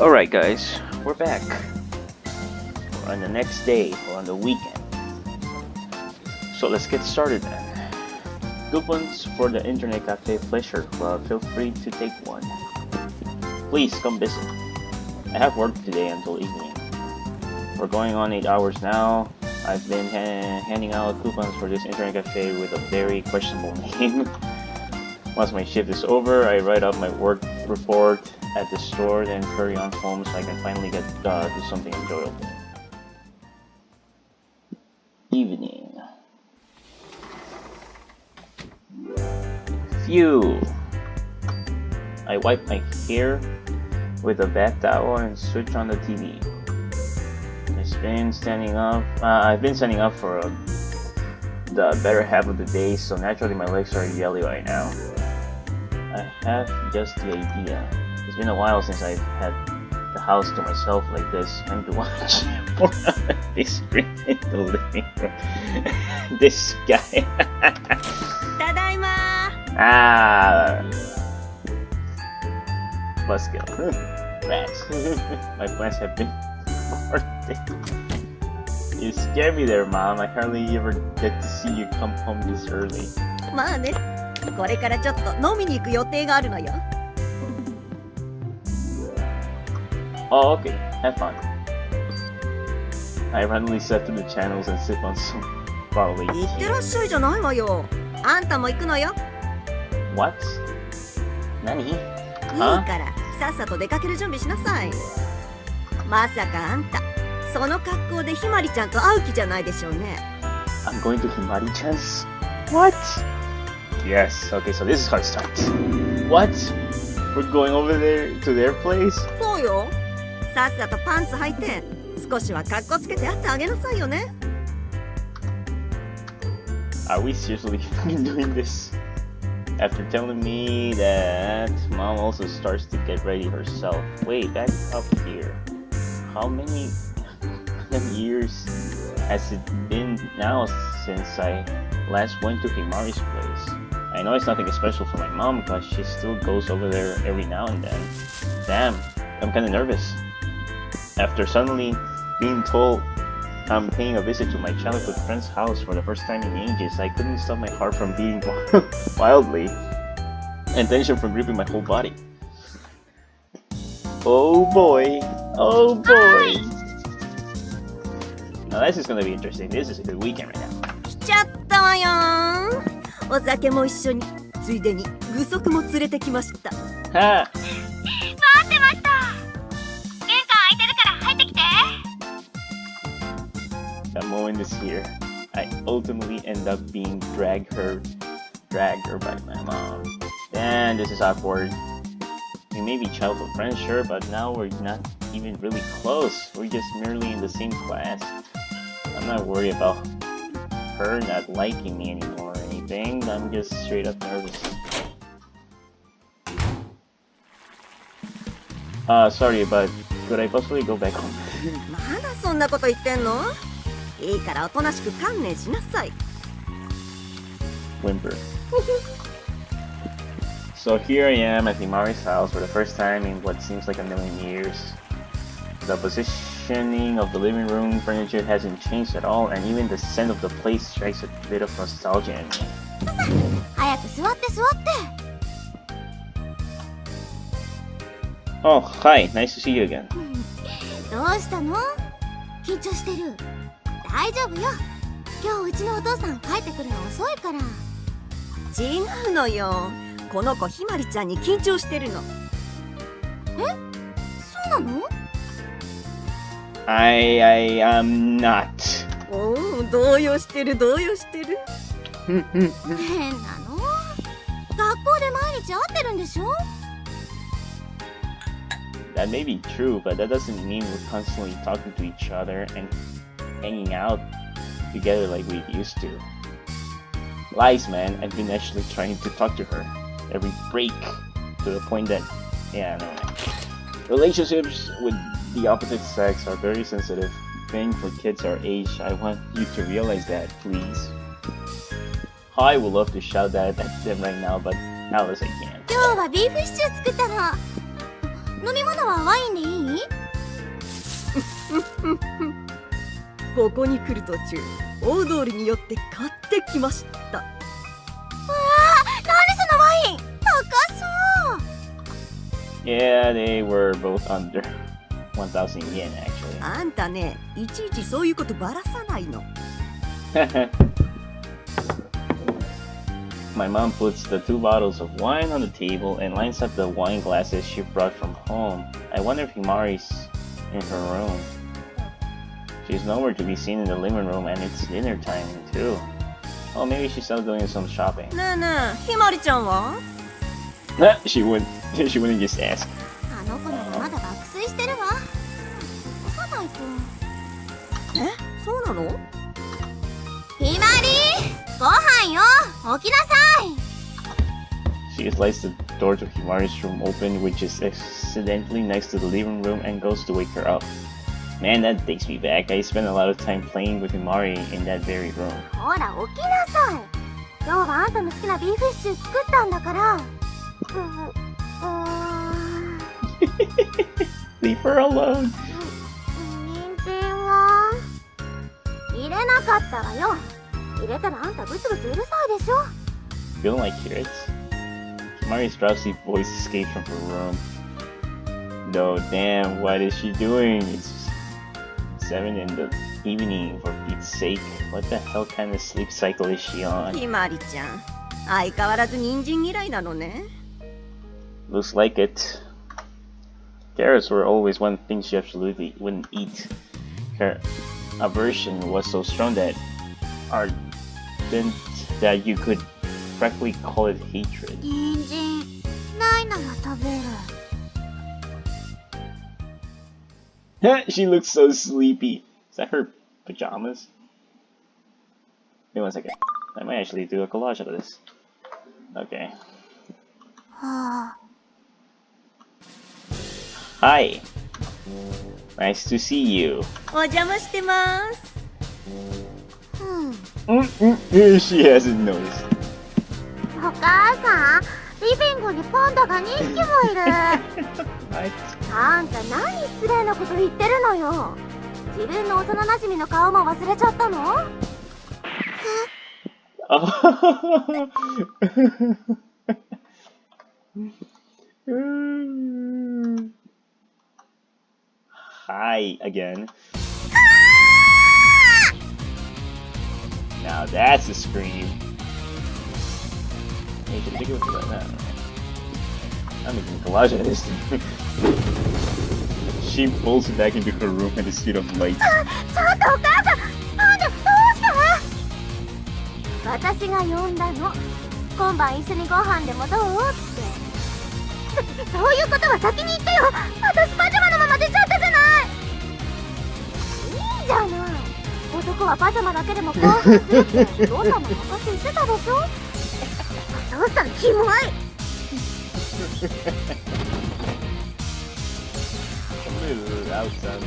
Alright guys, we're back. We're on the next day, or on the weekend. So let's get started then. Coupons for the internet cafe pleasure club, feel free to take one. Please come visit. I have work today until evening. We're going on 8 hours now. I've been handing out coupons for this internet cafe with a very questionable name. Once my shift is over, I write up my work report at the store, then hurry on home so I can finally get do something enjoyable. Evening. Phew. I wipe my hair with a bath towel and switch on the TV. I've been standing up for the better half of the day, so naturally my legs are yellow right now. I have just the idea. It's been a while since I've had the house to myself like this. Time to watch more on the big screen in the living room. This guy. Tadaima! Let's go. Rats. My plans have been aborted. You scared me there, Mom. I hardly ever get to see you come home this early. まあね、これからちょっと飲みに行く予定があるのよ。Oh, okay. Have fun. I randomly set through the channels and sip on some bottle of 行ってらっしゃいじゃないわよ。あんたも行くのよ。What? 何？いいからさっさと出かける準備しなさい。まさかあんたその格好でひまりちゃんと会う気じゃないでしょうね。I'm going to Himari-chan's? What? Yes. Okay, so this is how it starts. What? We're going over there to their place? そうよ。さっさとパンツ履いて少しは格好つけてやってあげなさいよね。Are we seriously doing this? After telling me that Mom also starts to get ready herself. Wait, back up here. How many years has it been now since I last went to Himari's place? I know it's nothing special for my mom, but she still goes over there every now and then. Damn, I'm kinda nervous. After suddenly being told I'm paying a visit to my childhood friend's house for the first time in ages, I couldn't stop my heart from beating wildly, and tension from gripping my whole body. Oh boy, oh boy. Now this is gonna be interesting. This is a good weekend right now. 来ちゃったわよー。お酒も一緒に、ついでに具足も連れてきました。Ha! 待ってました。玄関開いてるから入ってきて。That moment is here. I ultimately end up being dragged her by my mom. Damn, this is awkward. We may be childhood friends, sure, but now we're not even really close. We're just merely in the same class. I'm not worried about her not liking me anymore or anything. I'm just straight up nervous. Sorry, but could I possibly go back home? まだそんなこと言ってんの？いいからおとなしく観念しなさい。Whimper. So here I am at Himari's house for the first time in what seems like a million years. The positioning of the living room furniture hasn't changed at all, and even the scent of the place strikes a bit of nostalgia in me. 早く座って座って。 Oh, hi. Nice to see you again. どうしたの？緊張してる。大丈夫よ。今日うちのお父さん帰ってくるの遅いから。違うのよ。この子ひまりちゃんに緊張してるの。え？そうなの？ I am not. おお、動揺してる動揺してる。変なの？学校で毎日会ってるんでしょ？ That may be true, but that doesn't mean we're constantly talking to each other and hanging out together like we used to. Lies, man. I've been actually trying to talk to her every break to the point that, yeah, no. Relationships with the opposite sex are very sensitive thing for kids our age. I want you to realize that, please. I would love to shout that at them right now, but now as I can. 今日はビーフシチュー作ったの。飲み物はワインでいい？何？ここに来る途中、大通りに寄って買ってきました。わあ、何そのワイン、高そう。 Yeah, they were both under 1,000 yen actually. あんたね、いちいちそういうことばらさないの。My mom puts the 2 bottles of wine on the table and lines up the wine glasses she brought from home. I wonder if Himari's in her room. She's nowhere to be seen in the living room and it's dinner time too. Oh, maybe she's still doing some shopping. ねえねえ、ひまりちゃんは？ She wouldn't just ask. あの子ならまだ爆睡してるわ。起こさないと。え、そうなの？ひまり、ご飯よ、起きなさい。 She slides the door to Himari's room open, which is accidentally next to the living room, and goes to wake her up. Man, that takes me back. I spent a lot of time playing with Himari in that very room. ほら起きなさい。今日はあんたの好きなビーフシチュー作ったんだから。Leave her alone. 人参は入れなかったわよ。入れたらあんたブツブツうるさいでしょ。 You don't like carrots? Himari's drowsy voice escaped from her room. No, damn, what is she doing? It's 7 in the evening, for Pete's sake. What the hell kind of sleep cycle is she on? ひまりちゃん、相変わらず人参嫌いなのね。Looks like it. Carrots were always one thing she absolutely wouldn't eat. Her aversion was so strong that you could practically call it hatred. 人参ないなら食べる。She looks so sleepy. Is that her pajamas? Wait 1 second. I might actually do a collage of this. Okay. はあ。 Hi. Nice to see you. お邪魔してます。She hasn't noticed. お母さん、リビングにパンダが2匹もいる。あんた何失礼なこと言ってるのよ。自分の幼馴染の顔も忘れちゃったの？Hi again. Now that's a scream. Hey, should I take it with that? I'm making a collage of this. She pulls back into her room at the speed of light. ちょっとお母さん、なんでどうして？私が呼んだの。今晩一緒にご飯でもどうって。そういうことは先に言ってよ。私パジャマのまま出ちゃったじゃない。いいじゃない。男はパジャマだけでも興奮するってどんなの昔言ってたでしょ。お父さんキモい。Some of the loud sounds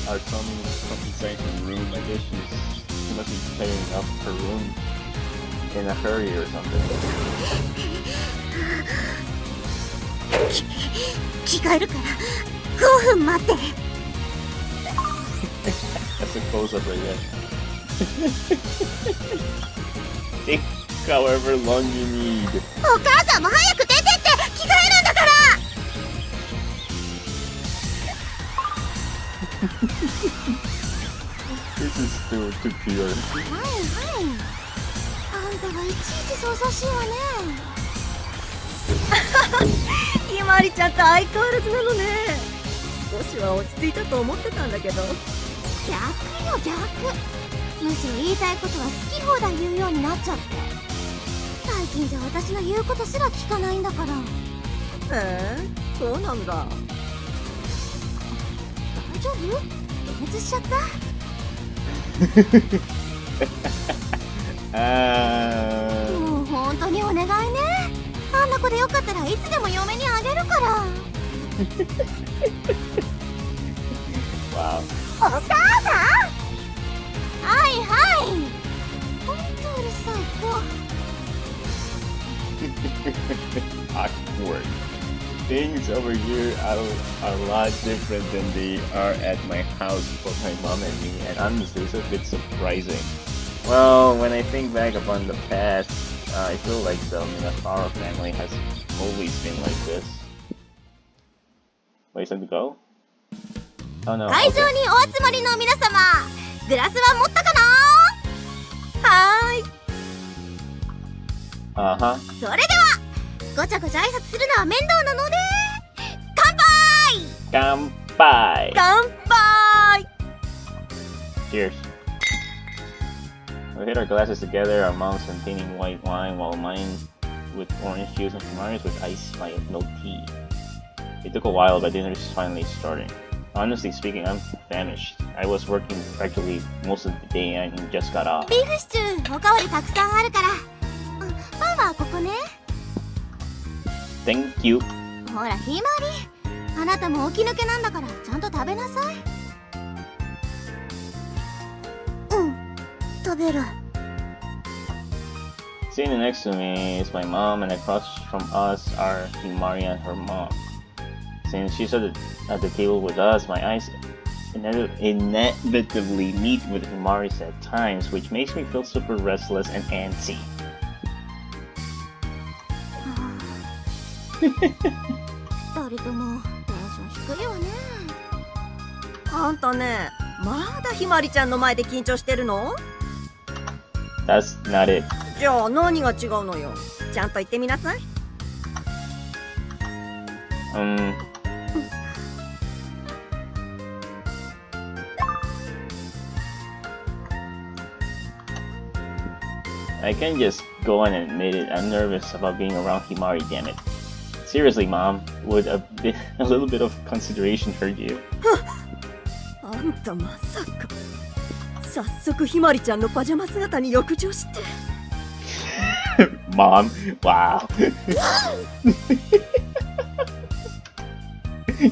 are coming from inside her room. I guess she must be clearing up her room in a hurry or something. 着替えるから5分待って。That's a close-up right there. Take however long you need. お母さんも早く出てって着替えるんだから。This is still too pure. はいはい。あんたはいちいちそうさしいわね。ひまりちゃんと相変わらずなのね。少しは落ち着いたと思ってたんだけど。逆よ逆。むしろ言いたいことは好き放題言うようになっちゃって。最近じゃ私の言うことすら聞かないんだから。そうなんだ。大丈夫？解熱しちゃった？もう本当にお願いね。あんな子でよかったらいつでも嫁にあげるから。Wow. お母さん？はいはい。ほんとうるさい子。Awkward. things over here are a lot different than they are at my house for my mom and me, and honestly, it's a bit surprising. Well, when I think back upon the past, I feel like the Minasawa family has always been like this. Wait, time to go? Oh no. 会場 Okay. にお集まりの皆様、グラスは持ったかな？はーい。 Uh-huh. それではごちゃごちゃ挨拶するのは面倒なので乾杯！ Kanpai! 乾杯。 Cheers. We hit our glasses together, our moms containing white wine, while mine with orange juice and Himari's with ice milk tea. It took a while, but dinner is finally starting. Honestly speaking, I'm famished. I was working practically most of the day and just got off. ビーフシチューおかわりたくさんあるから、パンはここね。 Thank you. ほらひまり、あなたも起き抜けなんだからちゃんと食べなさい。食べる。 Sitting next to me is my mom, and across from us are Himari and her mom. Since she's at the table with us, my eyes inevitably meet with Himari's at times, which makes me feel super restless and antsy. 二人ともテンション低いわね。あんたね、まだひまりちゃんの前で緊張してるの？ That's not it. じゃあ何が違うのよ。ちゃんと言ってみなさい。I can just go on and admit it. I'm nervous about being around Himari, damn it. Seriously, Mom, would a little bit of consideration hurt you? あんたまさか早速ひまりちゃんのパジャマ姿に浴場して。Mom, wow.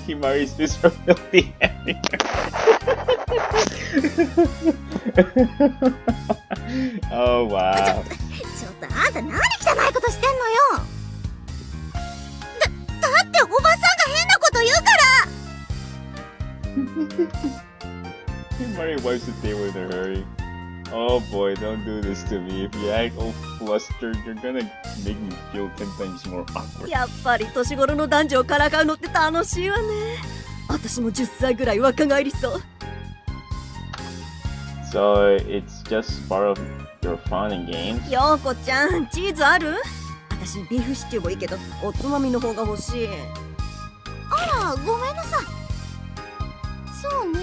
Himari's this from filthy Oh wow. ちょっとあんた何汚いことしてんのよ。だっておばさんが変なこと言うから。 Himari wipes the table in a hurry. Oh boy, don't do this to me. If you act all flustered, you're gonna make me feel 10 times more awkward. やっぱり年頃の男女をからかうのって楽しいわね。私も10歳ぐらい若返りそう。 So it's just part of your fun and games? ようこちゃん、チーズある？私ビーフシチューもいいけど、おつまみの方が欲しい。あら、ごめんなさい。そうね。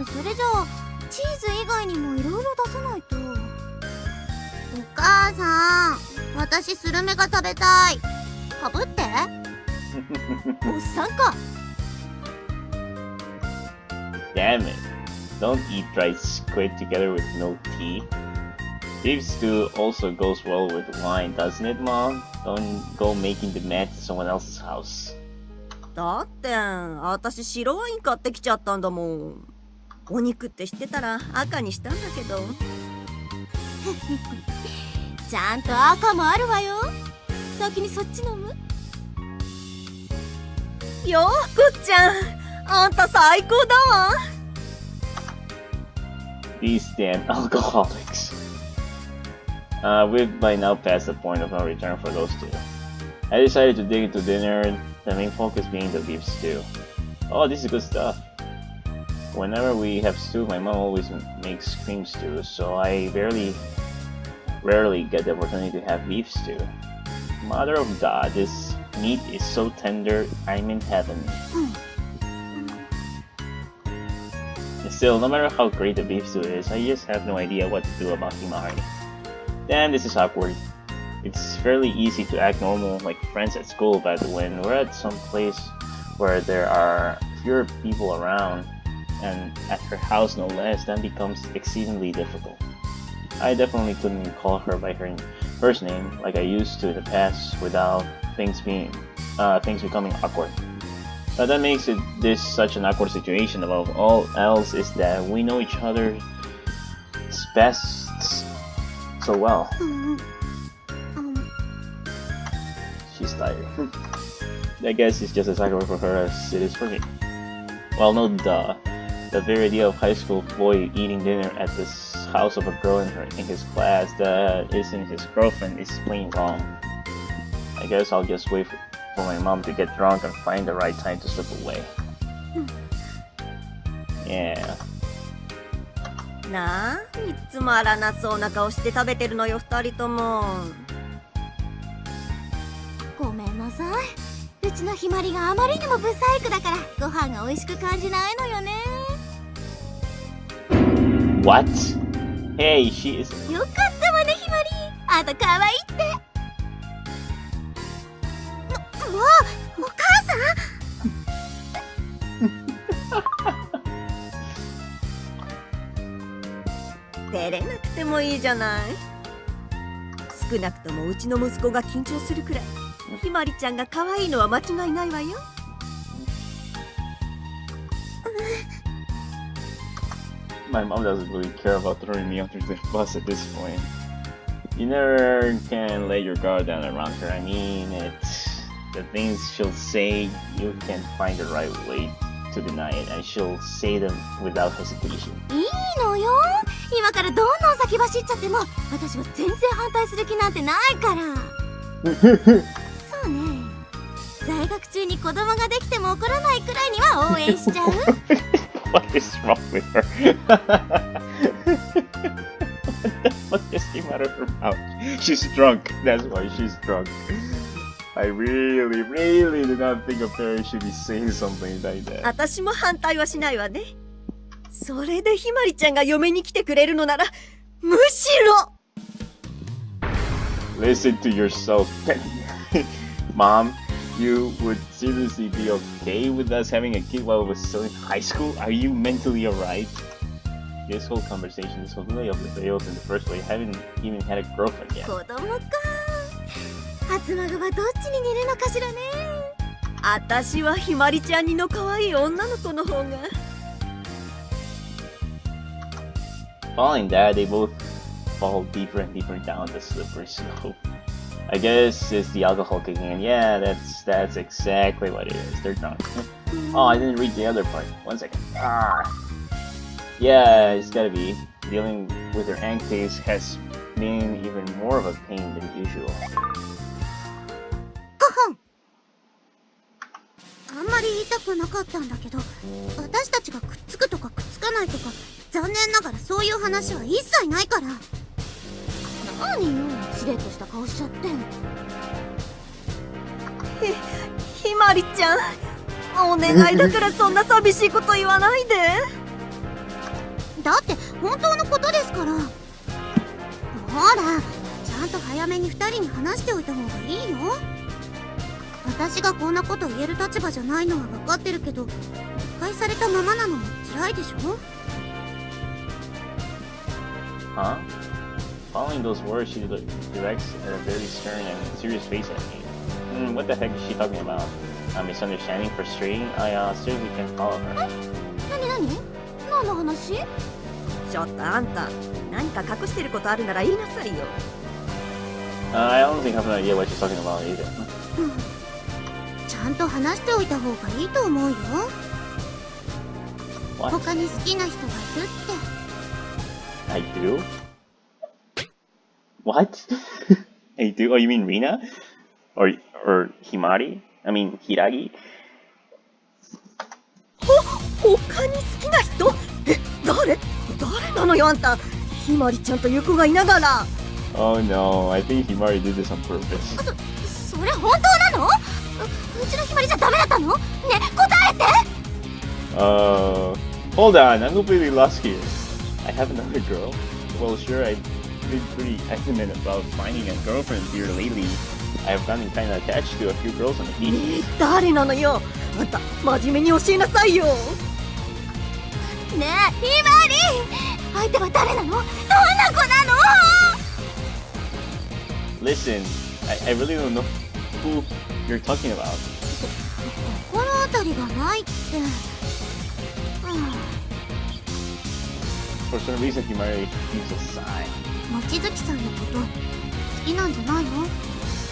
それじゃあチーズ以外にもいろいろ出さないと。お母さん、私スルメが食べたい。かぶって。おっさんか。 Damn it. Don't eat dried squid together with no tea. Beef stew also goes well with wine, doesn't it, Mom? Don't go making demands to someone else's house. だって私白ワイン買ってきちゃったんだもん。お肉って知ってたら赤にしたんだけど。ちゃんと赤もあるわよ。先にそっち飲む？ようこちゃん、あんた最高だわ。 These damn alcoholics. We've by now passed the point of no return for those two. I decided to dig into dinner, the main focus being the beef stew. Oh, this is good stuff. Whenever we have stew, my mom always makes cream stew, so I rarely get the opportunity to have beef stew. Mother of God, this meat is so tender, I'm in heaven. Still, no matter how great the beef stew is, I just have no idea what to do about Himari. Damn, this is awkward. It's fairly easy to act normal like friends at school, but when we're at some place where there are fewer people around, and at her house no less, that becomes exceedingly difficult. I definitely couldn't call her by her first name like I used to in the past without things becoming awkward. But that makes this such an awkward situation. Above all else is that we know each other's best so well. She's tired. I guess it's just as awkward for her as it is for me. Well, no duh. The very idea of high school boy eating dinner at this house of a girl in his class that isn't his girlfriend is plain wrong. I guess I'll just wait for my mom to get drunk and find the right time to slip away. Yeah. なあ、いつも荒なそうな顔して食べてるのよ、二人とも。ごめんなさい。うちのひまりがあまりにもブサイクだからご飯が美味しく感じないのよね。What? Hey, she is. よかったわね、ひまり。あんた可愛いって。もう、お母さん。照れなくてもいいじゃない。少なくともうちの息子が緊張するくらいひまりちゃんが可愛いのは間違いないわよ。My mom doesn't really care about throwing me under the bus at this point. You never can let your guard down around her. I mean, it's the things she'll say, you can find the right way to deny it, and she'll say them without hesitation. いいのよ。今からどんどん先走っちゃっても私は全然反対する気なんてないから。そうね。在学中に子供ができても怒らないくらいには応援しちゃう。What is wrong with her? What just came out of her mouth? She's drunk. That's why she's drunk. I really did not think a parent should be saying something like that. 私も反対はしないわね。それでひまりちゃんが嫁に来てくれるのならむしろ。Listen to yourself. Mom, you would seriously be okay with us having a kid while we're still in high school? Are you mentally alright? This whole conversation is totally off the rails in the first place. I haven't even had a girlfriend yet. 子供か。初孫はどっちに似るのかしらね。私はひまりちゃんにの可愛い女の子の方が。Following that, they both fall deeper and deeper down the slippery slope. I guess it's the alcohol kicking in. Yeah, that's exactly what it is. They're drunk. Oh, I didn't read the other part. 1 second. Yeah, it's gotta be. Dealing with her anxiety has been even more of a pain than usual. あんまり言いたくなかったんだけど、私たちがくっつくとかくっつかないとか残念ながらそういう話は一切ないから。何よ、しれっとした顔しちゃって。ひまりちゃん、お願いだからそんな寂しいこと言わないで。だって本当のことですから。ほら、ちゃんと早めに2人に話しておいた方がいいよ。私がこんなこと言える立場じゃないのは分かってるけど、誤解されたままなのも辛いでしょ。Huh? Following those words, she directs a very stern and serious face at me. What the heck is she talking about? A misunderstanding, frustrating? I seriously can't follow her. 何の話？ちょっとあんた、何か隠してることあるなら言いなさいよ。I don't think I have an idea what she's talking about either. ちゃんと話しておいた方がいいと思うよ。他に好きな人がいるって。I do? What? I do? Oh, you mean Rina? Or Himari? I mean Hiragi? 他に好きな人？誰なのよあんた。ひまりちゃんという子がいながら。Oh no, I think Himari did this on purpose. それ本当なの？うちのひまりじゃダメだったの？ね、答えて。Hold on, I'm completely lost here. I have another girl. Well, sure, I've been pretty adamant about finding a girlfriend here lately. I've gotten kind of attached to a few girls on the beach. ねえ、誰なのよあんた。真面目に教えなさいよ。ねえ、ひまり、相手は誰なの？どんな子なの？ Listen, I really don't know who you're talking about. 心当たりがないって。For some reason, Himari gives a sigh. 望月さんのこと好きなんじゃないの？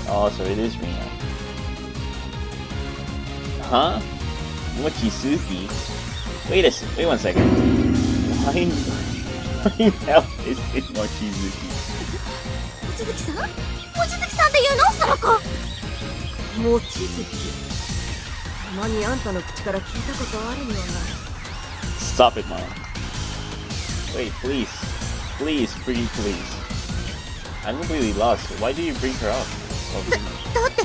Oh, so it is Rina. Huh? Mochizuki? Wait one second. Why the hell is it Mochizuki? 望月さん望月さんっていうのその子。望月。たまにあんたの口から聞いたことあるような。 Stop it, Mom. Wait, please. Please, pretty please. I'm completely lost. Why do you bring her up? だって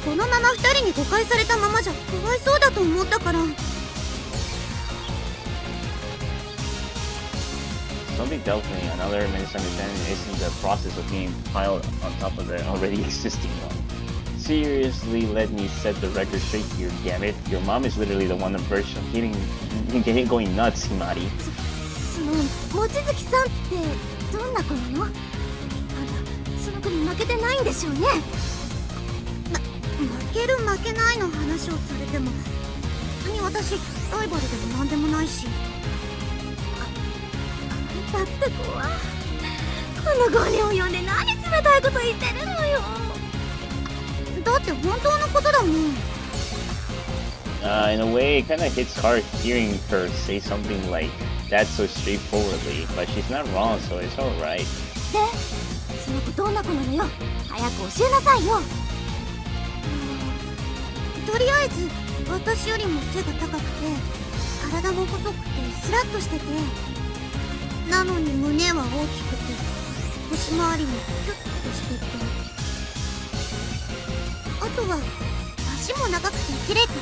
このまま2人に誤解されたままじゃかわいそうだと思ったから。 Something tells me another misunderstanding isn't the process of being piled on top of the already existing one. Seriously, let me set the record straight here, damn it. Your mom is literally the one version of getting going nuts, Himari. その望月さんってどんな子なの？あんたその子に負けてないんでしょうね。負ける負けないの話をされても別に私ライバルでもなんでもないし。だって子はこの5人を呼んで何冷たいこと言ってるのよ。だって本当のことだもん。In a way, it kinda hits hard hearing her say something like that so straightforwardly, but she's not wrong, so it's alright. で、その子どんな子なのよ。早く教えなさいよ。とりあえず私よりも背が高くて体も細くてスラッとしてて、なのに胸は大きくて腰回りもキュッとしてて、あとは足も長くて綺麗かな。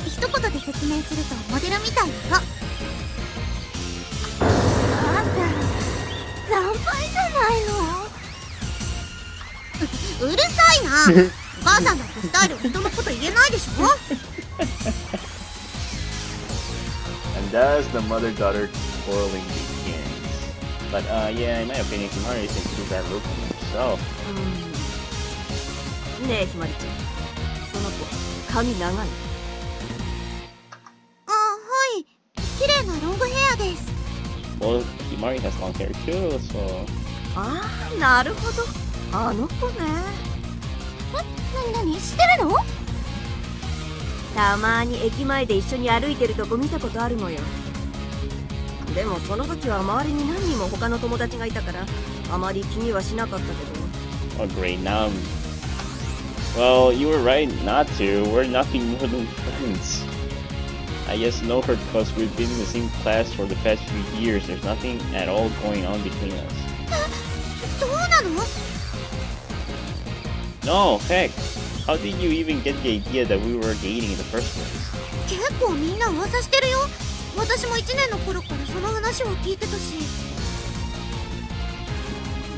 一言で説明するとモデルみたいな子。あんた惨敗じゃないの。うるさいな。お母さんだってスタイル人のこと言えないでしょ。 And thus the mother-daughter quarreling begins. But yeah, in my opinion, Himari isn't too bad looking himself. ねえひまりちゃん、その子髪長い？あ、はい。綺麗なロングヘアです。 Well, Himari has long hair too, so... ああ、なるほど。あの子ね。何知ってるの？たまに駅前で一緒に歩いてるとこ見たことあるのよ。でもその時は周りに何人も他の友達がいたからあまり気にはしなかったけど。Oh great, now well, you were right not to. We're nothing more than friends. I just know her because we've been in the same class for the past few years. There's nothing at all going on between us. そうなの？ No, heck. How did you even get the idea that we were dating in the first place? 結構みんな噂してるよ。私も1年の頃からその話は聞いてたし、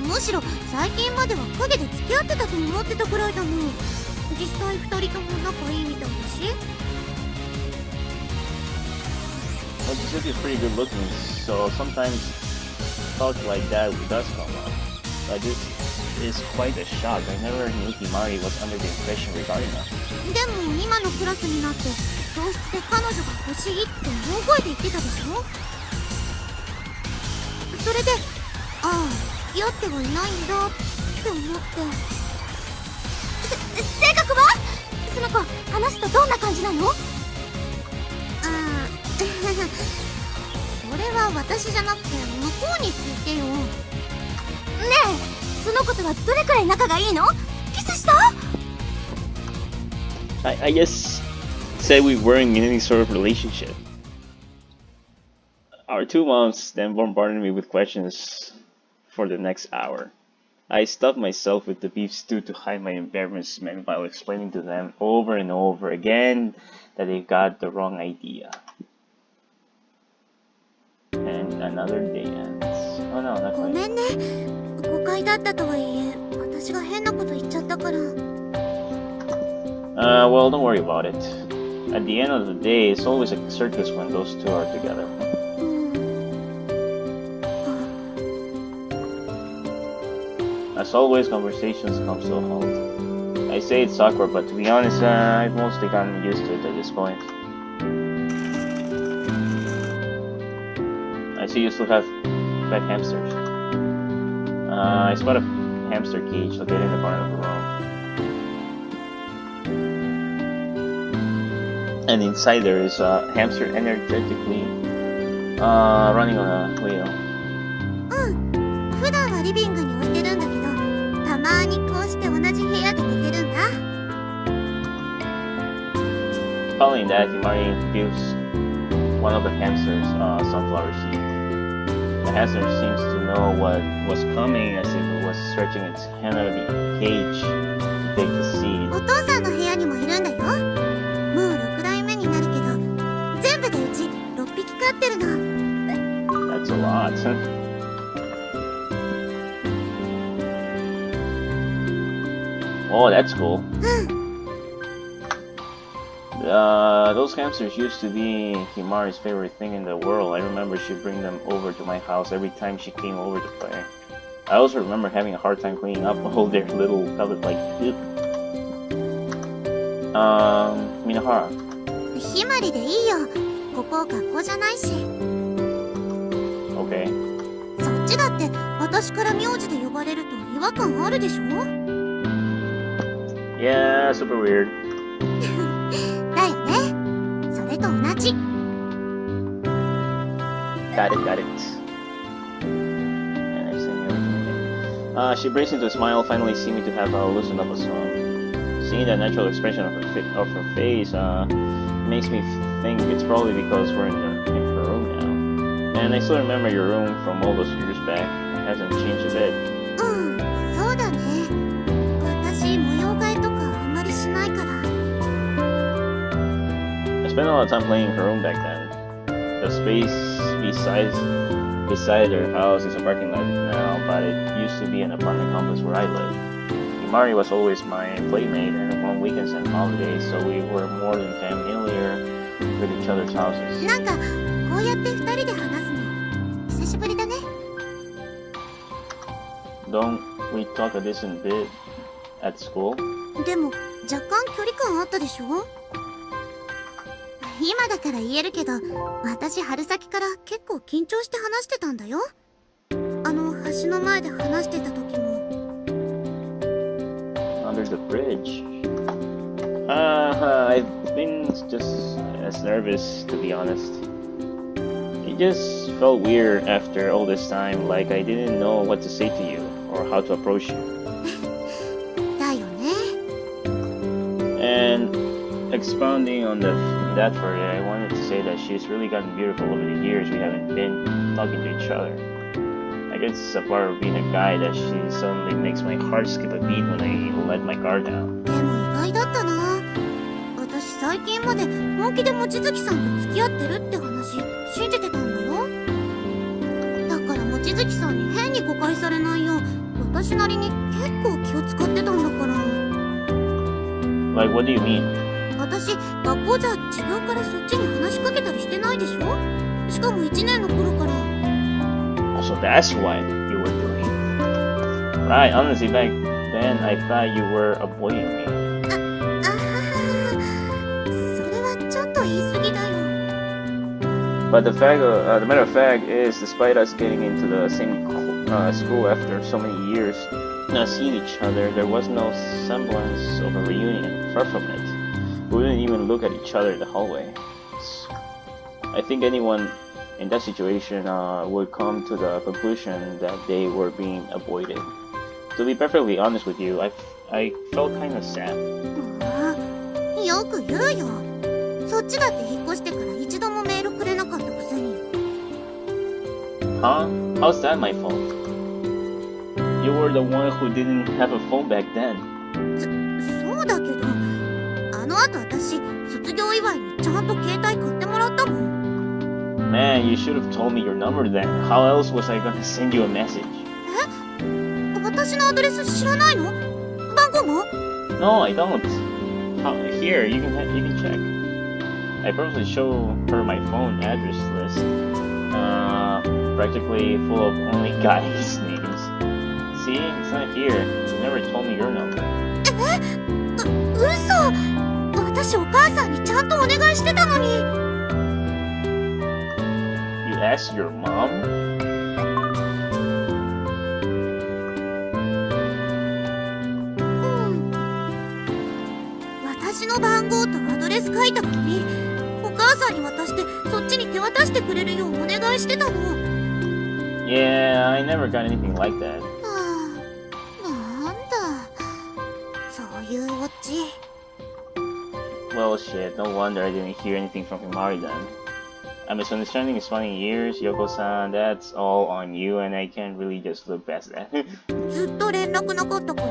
むしろ最近までは陰で付き合ってたと思ってたくらいだもん。実際2人とも仲いいみたいだし。 Well, Giuseppe's pretty good looking, so sometimes talk like that does come up. But this is quite a shock. I never knew Himari was under the impression regarding us. でも今のクラスになって教室で彼女が欲しいって大声で言ってたでしょ。それで、ああ、付き合ってはいないんだって思って。性格は？その子、話すとどんな感じなの？ああ、それは私じゃなくて向こうに聞いてよ。ねえ、その子とはどれくらい仲がいいの？キスした？ I just said we weren't in any sort of relationship. Our two moms then bombarded me with questions for the next hour. I stuffed myself with the beef stew to hide my embarrassment while explaining to them over and over again that they got the wrong idea. And another day ends. Oh no, not ご quite. めんね。誤解だったとはいえ、私が変なこと言っちゃったから。Well, don't worry about it. At the end of the day, it's always a circus when those two are together. As always, conversations come to a halt. I say it's awkward, but to be honest, I've mostly gotten used to it at this point. I see you still have pet hamsters. I spot a hamster cage located in the corner of the room. And inside there is a hamster energetically running on a wheel. 普段はリビングに置いてるんだけど、たまにこうして同じ部屋で寝てるんだ。Following that, Himari introduced one of the hamsters, sunflower seed. The hamster seems to know what was coming as if it was stretching its hand out of the cage to take the seed. お父さんの部屋にもいるんだよ。もう6代目になるけど、全部でうち6匹飼ってるの。That's a lot. Oh, that's cool. Those hamsters used to be Himari's favorite thing in the world. I remember she'd bring them over to my house every time she came over to play. I also remember having a hard time cleaning up all their little pellet-like poop. Minohara. ひまりでいいよ。ここ学校じゃないし。Okay. そっちだって私から名字で呼ばれると違和感あるでしょ？ Yeah, super weird. だよね。それと同じ。Got it. And I sing everything. She breaks into a smile, finally seeming to have loosened up a song. Seeing that natural expression of her face makes me think it's probably because we're in her room now. And I still remember your room from all those years back. It hasn't changed a bit. そうだね。私模様替えとかあんまりしないから。I spent a lot of time playing in her room back then. The space beside her house is a parking lot now, but it used to be an apartment complex where I lived. Himari was always my playmate and on weekends and holidays, so we were more than familiar with each other's houses. なんかこうやって2人で話すの久しぶりだね。Don't we talk a decent bit at school? でも若干距離感あったでしょ？今だから言えるけど、私春先から結構緊張して話してたんだよ。あの橋の前で話してた時も。Under the bridge. I've been just as nervous, to be honest. It just felt weird after all this time, like I didn't know what to say to you or how to approach you. だよね。And expounding on that further, I wanted to say that she's really gotten beautiful over the years we haven't been talking to each other. I guess it's a part of being a guy that she suddenly makes my heart skip a beat when I let my guard down. でも意外だったな。私最近まで本気で望月さんと付き合ってるって話信じてたんだよ。だから望月さんに変に誤解されないよう私なりに結構気を使ってたんだから。 Like, what do you mean? 私学校じゃ自分からそっちに話しかけたりしてないでしょ？しかも1年の頃から。 So that's what you were doing. Right, honestly, back then I thought you were avoiding me. それはちょっと言い過ぎだよ。 But the matter of fact is, despite us getting into the same school after so many years not seeing each other, there was no semblance of a reunion. Far from it. We wouldn't even look at each other in the hallway. I think anyone in that situation would come to the conclusion that they were being avoided. To be perfectly honest with you, I felt kind of sad. よく言うよ。そっちだって引っ越してから一度もメールくれなかったくせに。Huh? How's that my fault? You were the one who didn't have a phone back then. そうだけど、あの後私卒業祝いにちゃんと携帯買ってもらったもん。Man, you should have told me your number then. How else was I gonna send you a message? え？私のアドレス知らないの？番号も？ No, I don't. Here, you can check. I purposely show her my phone address list. Practically full of only guys' names. See, it's not here. You never told me your number. 嘘！私お母さんにちゃんとお願いしてたのに。You asked your mom? 私の番号とアドレス書いたのに母さんに渡してそっちに手渡してくれるようお願いしてたの。 Yeah, I never got anything like that. なんだそういうオチ。 Well, shit, no wonder I didn't hear anything from Himari then. A misunderstanding is funny years, Yoko-san, that's all on you, and I can't really just look past that. ずっと連絡なかったから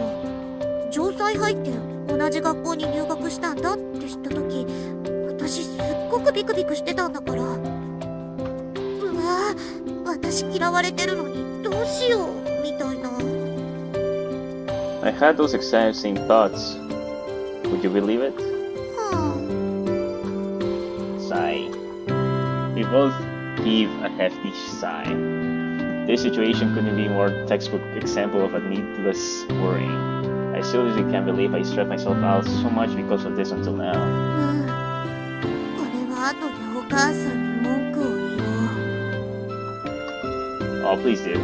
城西入って同じ学校に入学したんだって知った時私すっごくビクビクしてたんだから。うわぁ私嫌われてるのにどうしようみたいな。 I had those exact same thoughts. Would you believe it? は Sigh. We both heave a hefty sigh. This situation couldn't be more textbook example of a needless worrying. I seriously can't believe I stressed myself out so much because of this until now. これは後でお母さんに文句を言おう。 Oh, please do.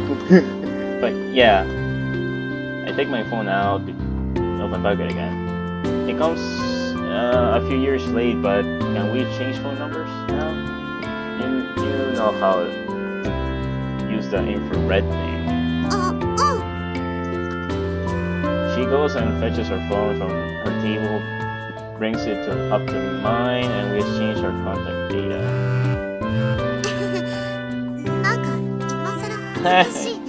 But yeah, I take my phone out of my pocket again. It comes a few years late, but can we change phone numbers now? You know how to use the infrared thing. あ、She goes and fetches her phone from her table, brings it up to mine, and we exchange our contact data. なんか今更恥ずかしいね。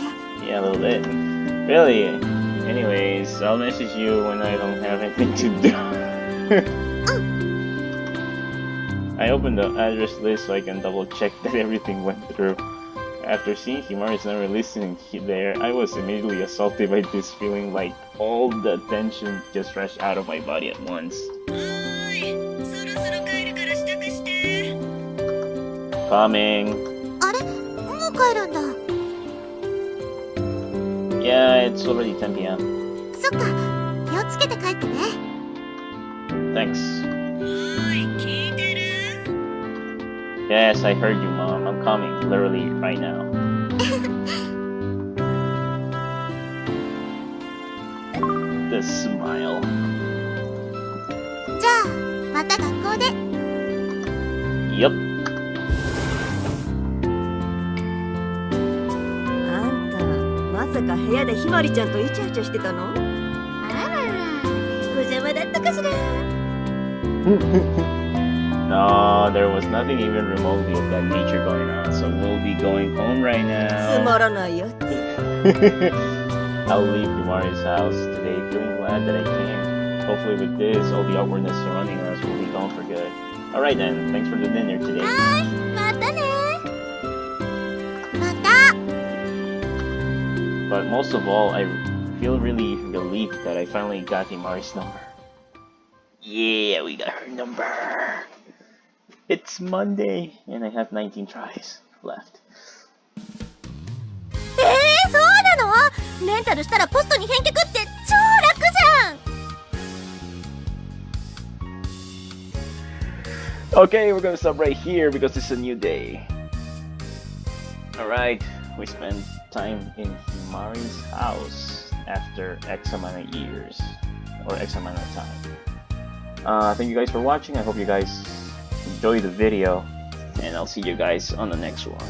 Yeah, a little bit. Really? Anyways, I'll message you when I don't have anything to do. I opened the address list so I can double check that everything went through. After seeing Himari's number listed there, I was immediately assaulted by this feeling like all the tension just rushed out of my body at once. Coming. あれもう帰るんだ。 Yeah, it's already 10 p.m. そっか気をつけて帰ってね。 Thanks. Yes, I heard you, Mom. I'm coming, literally right now. The smile. じゃあまた学校で。 Yup. あんたまさか部屋でひまりちゃんとイチャイチャしてたの？あららお邪魔だったかしら。 No, there was nothing even remotely of that nature going on, so we'll be going home right つ now. まらないやつ。 I'll leave Himari's house today, feeling glad that I came. Hopefully with this, all the awkwardness surrounding us will be gone for good. Alright then, thanks for the dinner today. はいまたね。また。 But most of all, I feel really relieved that I finally got Himari's number. Yeah, we got her number. It's Monday, and I have 19 tries left. そうなの？レンタルしたらポストに返却って超楽じゃん。 Okay, we're gonna stop right here because it's a new day. Alright, we spent time in Himari's house after X amount of years, or X amount of time. Thank you guys for watching. I hope you guys enjoyed the video, and I'll see you guys on the next one.